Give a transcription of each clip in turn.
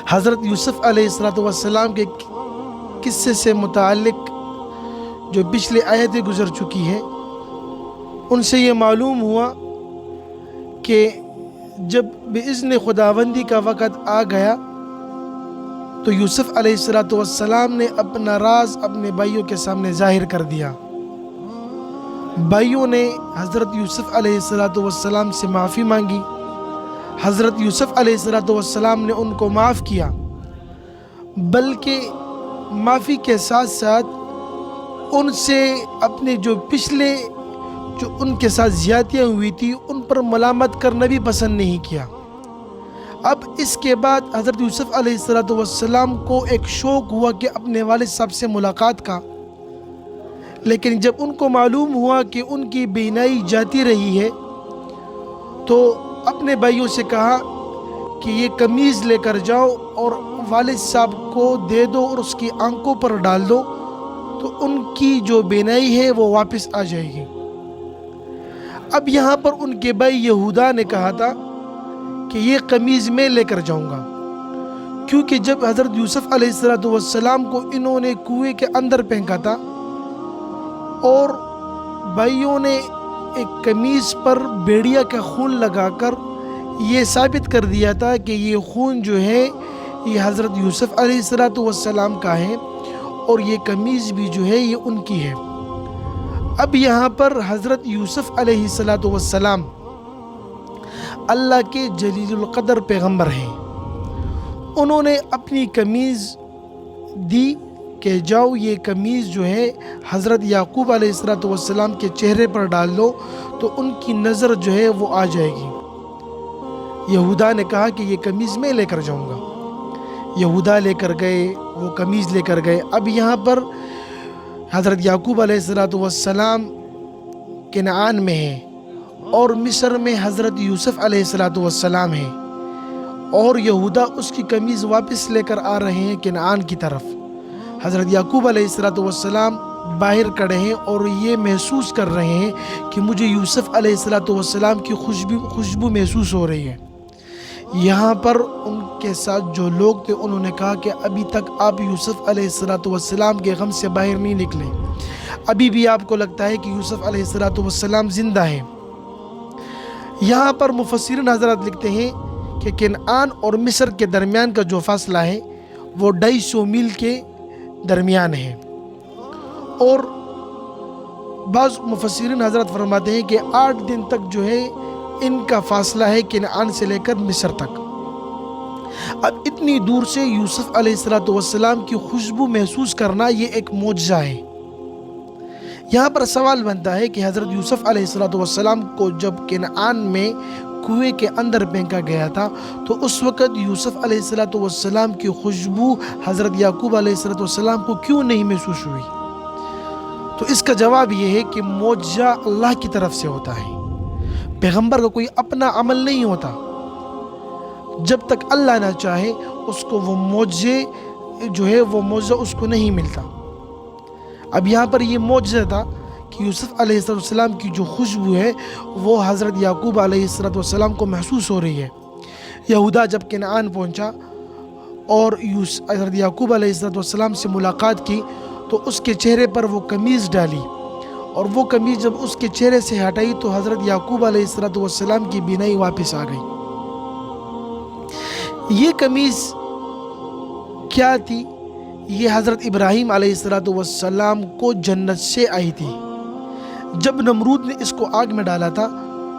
حضرت یوسف علیہ السلام کے قصے سے متعلق جو پچھلی آیتیں گزر چکی ہے ان سے یہ معلوم ہوا کہ جب بإذن خداوندی کا وقت آ گیا تو یوسف علیہ السلام نے اپنا راز اپنے بھائیوں کے سامنے ظاہر کر دیا۔ بھائیوں نے حضرت یوسف علیہ السلام سے معافی مانگی۔ حضرت یوسف علیہ السلام نے ان کو معاف کیا، بلکہ معافی کے ساتھ ساتھ ان سے اپنے جو پچھلے ان کے ساتھ زیادتیاں ہوئی تھی ان پر ملامت کرنا بھی پسند نہیں کیا۔ اب اس کے بعد حضرت یوسف علیہ السلام کو ایک شوق ہوا کہ اپنے والد صاحب سے ملاقات کا، لیکن جب ان کو معلوم ہوا کہ ان کی بینائی جاتی رہی ہے تو اپنے بھائیوں سے کہا کہ یہ قمیض لے کر جاؤ اور والد صاحب کو دے دو اور اس کی آنکھوں پر ڈال دو تو ان کی جو بینائی ہے وہ واپس آ جائے گی۔ اب یہاں پر ان کے بھائی یہودا نے کہا تھا کہ یہ قمیض میں لے کر جاؤں گا، کیونکہ جب حضرت یوسف علیہ السلام کو انہوں نے کنویں کے اندر پھینکا تھا اور بھائیوں نے ایک قمیض پر بھیڑیا کا خون لگا کر یہ ثابت کر دیا تھا کہ یہ خون جو ہے یہ حضرت یوسف علیہ السلام کا ہے اور یہ قمیض بھی جو ہے یہ ان کی ہے۔ اب یہاں پر حضرت یوسف علیہ السلام اللہ کے جلیل القدر پیغمبر ہیں، انہوں نے اپنی قمیض دی کہ جاؤ یہ قمیض جو ہے حضرت یعقوب علیہ السلام کے چہرے پر ڈال دو تو ان کی نظر جو ہے وہ آ جائے گی۔ یہودا نے کہا کہ یہ قمیض میں لے کر جاؤں گا۔ یہودا لے کر گئے، وہ قمیض لے کر گئے۔ اب یہاں پر حضرت یعقوب علیہ السلام کنعان میں ہیں اور مصر میں حضرت یوسف علیہ السلام ہیں، اور یہودا اس کی قمیض واپس لے کر آ رہے ہیں کنعان کی طرف۔ حضرت یعقوب علیہ السلام باہر کھڑے ہیں اور یہ محسوس کر رہے ہیں کہ مجھے یوسف علیہ السلام کی خوشبو محسوس ہو رہی ہے۔ یہاں پر ان کے ساتھ جو لوگ تھے انہوں نے کہا کہ ابھی تک آپ یوسف علیہ السلام کے غم سے باہر نہیں نکلے، ابھی بھی آپ کو لگتا ہے کہ یوسف علیہ السلام زندہ ہیں۔ یہاں پر مفسرین حضرات لکھتے ہیں کہ کنعان اور مصر کے درمیان کا جو فاصلہ ہے وہ 250 میل کے درمیان ہے، اور بعض مفسرین حضرات فرماتے ہیں کہ 8 دن تک جو ہے ان کا فاصلہ ہے کنعان سے لے کر مصر تک۔ اب اتنی دور سے یوسف علیہ السلام کی خوشبو محسوس کرنا یہ ایک معجزہ ہے۔ یہاں پر سوال بنتا ہے کہ حضرت یوسف علیہ السلام کو جب کنعان میں کنویں کے اندر پھینکا گیا تھا تو اس وقت یوسف علیہ السلام کی خوشبو حضرت یعقوب علیہ السلام کو کیوں نہیں محسوس ہوئی؟ تو اس کا جواب یہ ہے کہ معجزہ اللہ کی طرف سے ہوتا ہے، پیغمبر کا کوئی اپنا عمل نہیں ہوتا۔ جب تک اللہ نہ چاہے اس کو وہ معجزے جو ہے وہ معجزہ اس کو نہیں ملتا۔ اب یہاں پر یہ معجزہ تھا کہ یوسف علیہ السلام کی جو خوشبو ہے وہ حضرت یعقوب علیہ السلام کو محسوس ہو رہی ہے۔ یہودا جب کنعان پہنچا اور حضرت یعقوب علیہ السلام سے ملاقات کی تو اس کے چہرے پر وہ قمیض ڈالی، اور وہ قمیض جب اس کے چہرے سے ہٹائی تو حضرت یعقوب علیہ السلام کی بینائی واپس آ گئی۔ یہ قمیض کیا تھی؟ یہ حضرت ابراہیم علیہ السلام کو جنت سے آئی تھی۔ جب نمرود نے اس کو آگ میں ڈالا تھا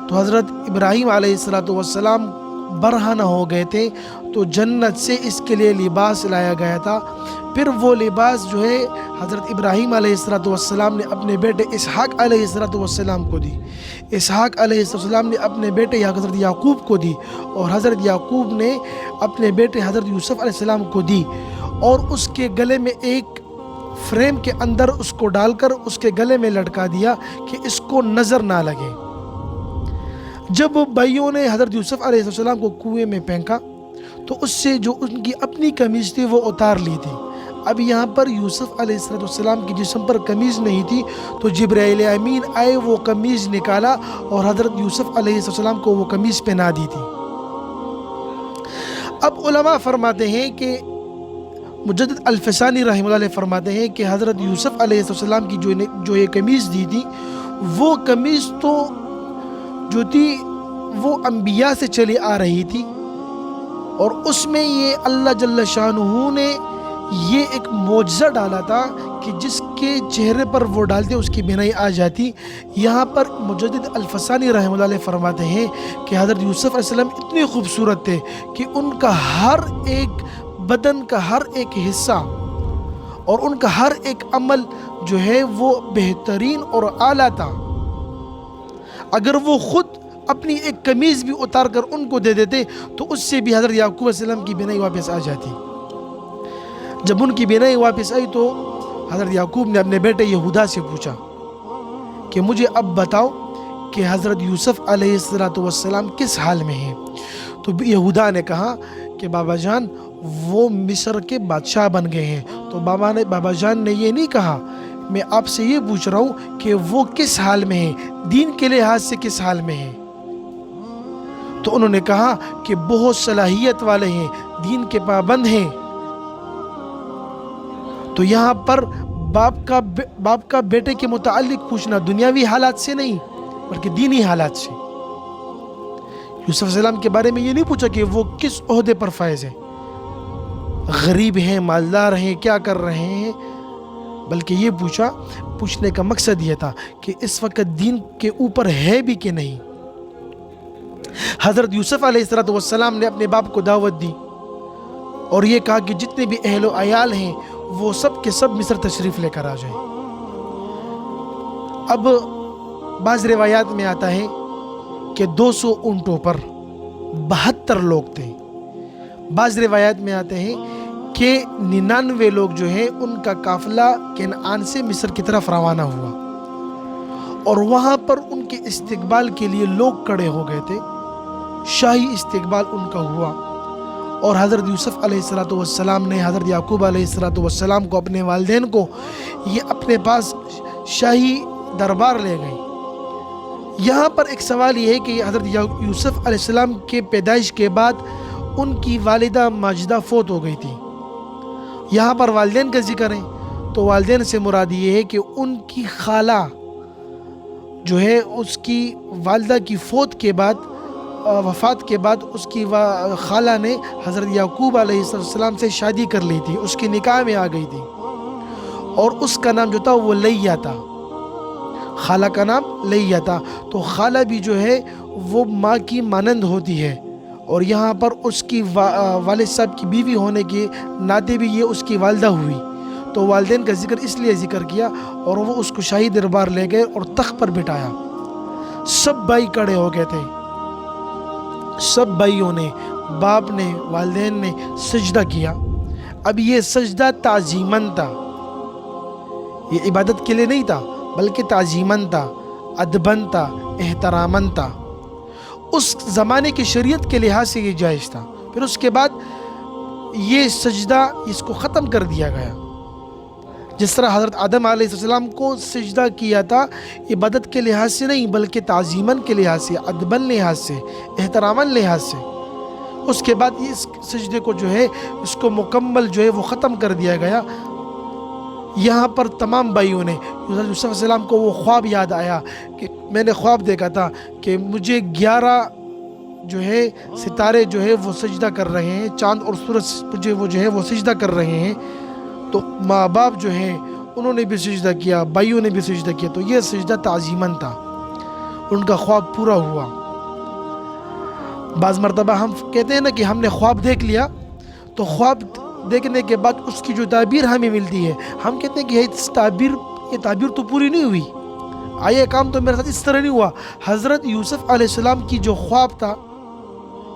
تو حضرت ابراہیم علیہ السلام برہنہ ہو گئے تھے، تو جنت سے اس کے لیے لباس لایا گیا تھا۔ پھر وہ لباس جو ہے حضرت ابراہیم علیہ السلام نے اپنے بیٹے اسحاق علیہ السلام کو دی، اسحاق علیہ السلام نے اپنے بیٹے حضرت یعقوب کو دی، اور حضرت یعقوب نے اپنے بیٹے حضرت یوسف علیہ السلام کو دی، اور اس کے گلے میں ایک فریم کے اندر اس کو ڈال کر اس کے گلے میں لٹکا دیا کہ اس کو نظر نہ لگے۔ جب بھائیوں نے حضرت یوسف علیہ السلام کو کنویں میں پھینکا تو اس سے جو ان کی اپنی قمیض تھی وہ اتار لی تھی۔ اب یہاں پر یوسف علیہ السلام کی جسم پر قمیض نہیں تھی تو جبرائیل امین آئے، وہ قمیض نکالا اور حضرت یوسف علیہ السلام کو وہ قمیض پہنا دی تھی۔ اب علماء فرماتے ہیں کہ مجدد الفسانی رحمہ اللہ علیہ فرماتے ہیں کہ حضرت یوسف علیہ السلام کی جو یہ قمیص دی تھی، وہ قمیص تو جو تھی وہ انبیاء سے چلی آ رہی تھی، اور اس میں یہ اللہ جل شانہ نے یہ ایک معجزہ ڈالا تھا کہ جس کے چہرے پر وہ ڈالتے اس کی بینائی آ جاتی۔ یہاں پر مجدد الفسانی رحمہ اللہ علیہ فرماتے ہیں کہ حضرت یوسف علیہ السلام اتنے خوبصورت تھے کہ ان کا ہر ایک بدن کا ہر ایک حصہ اور ان کا ہر ایک عمل جو ہے وہ بہترین اور اعلیٰ تھا۔ اگر وہ خود اپنی ایک قمیض بھی اتار کر ان کو دے دیتے تو اس سے بھی حضرت یعقوب علیہ السلام کی بینائی واپس آ جاتی۔ جب ان کی بینائی واپس آئی تو حضرت یعقوب نے اپنے بیٹے یہودا سے پوچھا کہ مجھے اب بتاؤ کہ حضرت یوسف علیہ السلام کس حال میں ہیں؟ تو یہودا نے کہا کہ بابا جان وہ مصر کے بادشاہ بن گئے ہیں۔ تو بابا جان نے یہ نہیں کہا، میں آپ سے یہ پوچھ رہا ہوں کہ وہ کس حال میں ہیں، دین کے لحاظ سے کس حال میں ہیں؟ تو انہوں نے کہا کہ بہت صلاحیت والے ہیں، دین کے پابند ہیں۔ تو یہاں پر باپ کا بیٹے کے متعلق پوچھنا دنیاوی حالات سے نہیں بلکہ دینی حالات سے۔ یوسف علیہ السلام کے بارے میں یہ نہیں پوچھا کہ وہ کس عہدے پر فائز ہیں، غریب ہیں، مالدار ہیں، کیا کر رہے ہیں، بلکہ یہ پوچھنے کا مقصد یہ تھا کہ اس وقت دین کے اوپر ہے بھی کہ نہیں۔ حضرت یوسف علیہ السلام نے اپنے باپ کو دعوت دی اور یہ کہا کہ جتنے بھی اہل و عیال ہیں وہ سب کے سب مصر تشریف لے کر آ جائیں۔ اب بعض روایات میں آتا ہے کہ 200 اونٹوں پر 72 لوگ تھے، بعض روایات میں آتے ہیں کہ 99 لوگ جو ہیں ان کا قافلہ کنعان سے مصر کی طرف روانہ ہوا، اور وہاں پر ان کے استقبال کے لیے لوگ کھڑے ہو گئے تھے، شاہی استقبال ان کا ہوا۔ اور حضرت یوسف علیہ السلام نے حضرت یعقوب علیہ السلام کو، اپنے والدین کو، یہ اپنے پاس شاہی دربار لے گئے۔ یہاں پر ایک سوال یہ ہے کہ حضرت یوسف علیہ السلام کے پیدائش کے بعد ان کی والدہ ماجدہ فوت ہو گئی تھی۔ یہاں پر والدین کا ذکر ہے تو والدین سے مراد یہ ہے کہ ان کی خالہ جو ہے اس کی والدہ کی وفات کے بعد اس کی خالہ نے حضرت یعقوب علیہ السلام سے شادی کر لی تھی، اس کی نکاح میں آ گئی تھی، اور اس کا نام جو تھا وہ لیا تھا، خالہ کا نام لیا تھا۔ تو خالہ بھی جو ہے وہ ماں کی مانند ہوتی ہے، اور یہاں پر اس کی والد صاحب کی بیوی ہونے کے ناطے بھی یہ اس کی والدہ ہوئی۔ تو والدین کا ذکر اس لیے ذکر کیا، اور وہ اس کو شاہی دربار لے گئے اور تخت پر بٹھایا۔ سب بھائی کھڑے ہو گئے تھے، سب بھائیوں نے، باپ نے، والدین نے سجدہ کیا۔ اب یہ سجدہ تعظیماً تھا، یہ عبادت کے لیے نہیں تھا بلکہ تعظیماً تھا، ادباً تھا، احتراماً تھا۔ اس زمانے کی شریعت کے لحاظ سے یہ جائز تھا۔ پھر اس کے بعد یہ سجدہ اس کو ختم کر دیا گیا۔ جس طرح حضرت آدم علیہ السلام کو سجدہ کیا تھا عبادت کے لحاظ سے نہیں بلکہ تعظیماً کے لحاظ سے، ادباً لحاظ سے، احتراماً لحاظ سے، اس کے بعد اس سجدے کو جو ہے اس کو مکمل جو ہے وہ ختم کر دیا گیا۔ یہاں پر تمام بھائیوں نے، حضرت یوسف علیہ السلام کو وہ خواب یاد آیا کہ میں نے خواب دیکھا تھا کہ مجھے 11 جو ہے ستارے جو ہے وہ سجدہ کر رہے ہیں، چاند اور سورج مجھے وہ جو ہے وہ سجدہ کر رہے ہیں۔ تو ماں باپ جو ہیں انہوں نے بھی سجدہ کیا، بھائیوں نے بھی سجدہ کیا، تو یہ سجدہ تعظیماً تھا، ان کا خواب پورا ہوا۔ بعض مرتبہ ہم کہتے ہیں نا کہ ہم نے خواب دیکھ لیا، تو خواب دیکھنے کے بعد اس کی جو تعبیر ہمیں ملتی ہے، ہم کہتے ہیں کہ یہ تعبیر تو پوری نہیں ہوئی، یہ کام تو میرے ساتھ اس طرح نہیں ہوا۔ حضرت یوسف علیہ السلام کی جو خواب تھا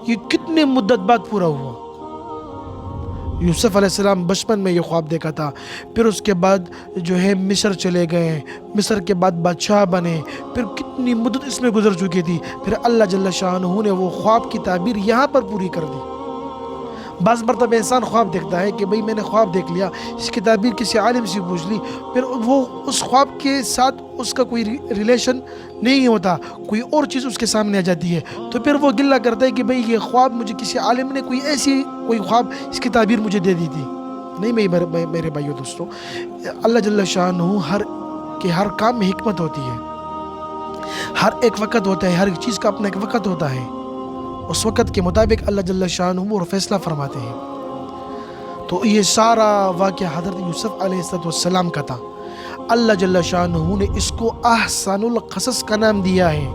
یہ کتنے مدت بعد پورا ہوا۔ یوسف علیہ السلام بچپن میں یہ خواب دیکھا تھا، پھر اس کے بعد جو ہے مصر چلے گئے، مصر کے بعد بادشاہ بنے، پھر کتنی مدت اس میں گزر چکی تھی، پھر اللہ جل شانہ نے وہ خواب کی تعبیر یہاں پر پوری کر دی۔ بعض مرتبہ انسان خواب دیکھتا ہے کہ بھئی میں نے خواب دیکھ لیا، اس کی تعبیر کسی عالم سے پوچھ لی، پھر وہ اس خواب کے ساتھ اس کا کوئی ریلیشن نہیں ہوتا، کوئی اور چیز اس کے سامنے آ جاتی ہے، تو پھر وہ گلہ کرتا ہے کہ بھئی یہ خواب مجھے کسی عالم نے کوئی خواب اس کی تعبیر مجھے دے دی تھی۔ نہیں میرے بھائیو دوستو، اللہ جل شانہ ہر کام میں حکمت ہوتی ہے، ہر ایک وقت ہوتا ہے، ہر ایک چیز کا اپنا ایک وقت ہوتا ہے، اس وقت کے مطابق اللہ جل شانہ وہ فیصلہ فرماتے ہیں۔ تو یہ سارا واقعہ حضرت یوسف علیہ السلام کا تھا۔ اللہ جل شانہ نے اس کو احسن القصص کا نام دیا ہے۔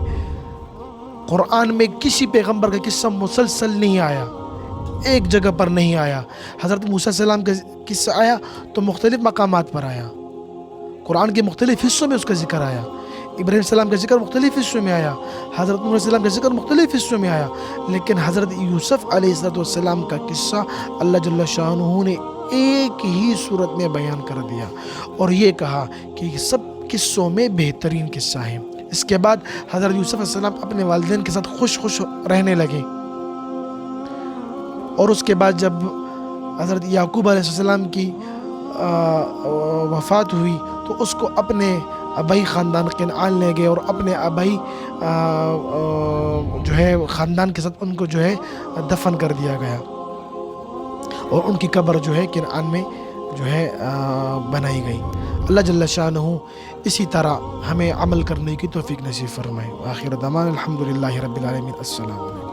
قرآن میں کسی پیغمبر کا قصہ مسلسل نہیں آیا، ایک جگہ پر نہیں آیا۔ حضرت موسیٰ علیہ السلام کا قصہ آیا تو مختلف مقامات پر آیا، قرآن کے مختلف حصوں میں اس کا ذکر آیا۔ ابراہیم علیہ السلام کا ذکر مختلف حصوں میں آیا، حضرت نوح علیہ السلام کا ذکر مختلف حصوں میں آیا، لیکن حضرت یوسف علیہ السلام کا قصہ اللہ جل شانہ نے ایک ہی صورت میں بیان کر دیا، اور یہ کہا کہ یہ سب قصوں میں بہترین قصہ ہے۔ اس کے بعد حضرت یوسف علیہ السلام اپنے والدین کے ساتھ خوش رہنے لگے، اور اس کے بعد جب حضرت یعقوب علیہ السلام کی وفات ہوئی تو اس کو اپنے آبائی خاندان کنعان لے گئے، اور اپنے آبائی جو ہے خاندان کے ساتھ ان کو جو ہے دفن کر دیا گیا، اور ان کی قبر جو ہے کنعان میں جو ہے بنائی گئی۔ اللہ جل شانہ اسی طرح ہمیں عمل کرنے کی توفیق نصیب فرمائے۔ آخر دعوانا الحمدللہ رب العالمین۔ السلام علیکم۔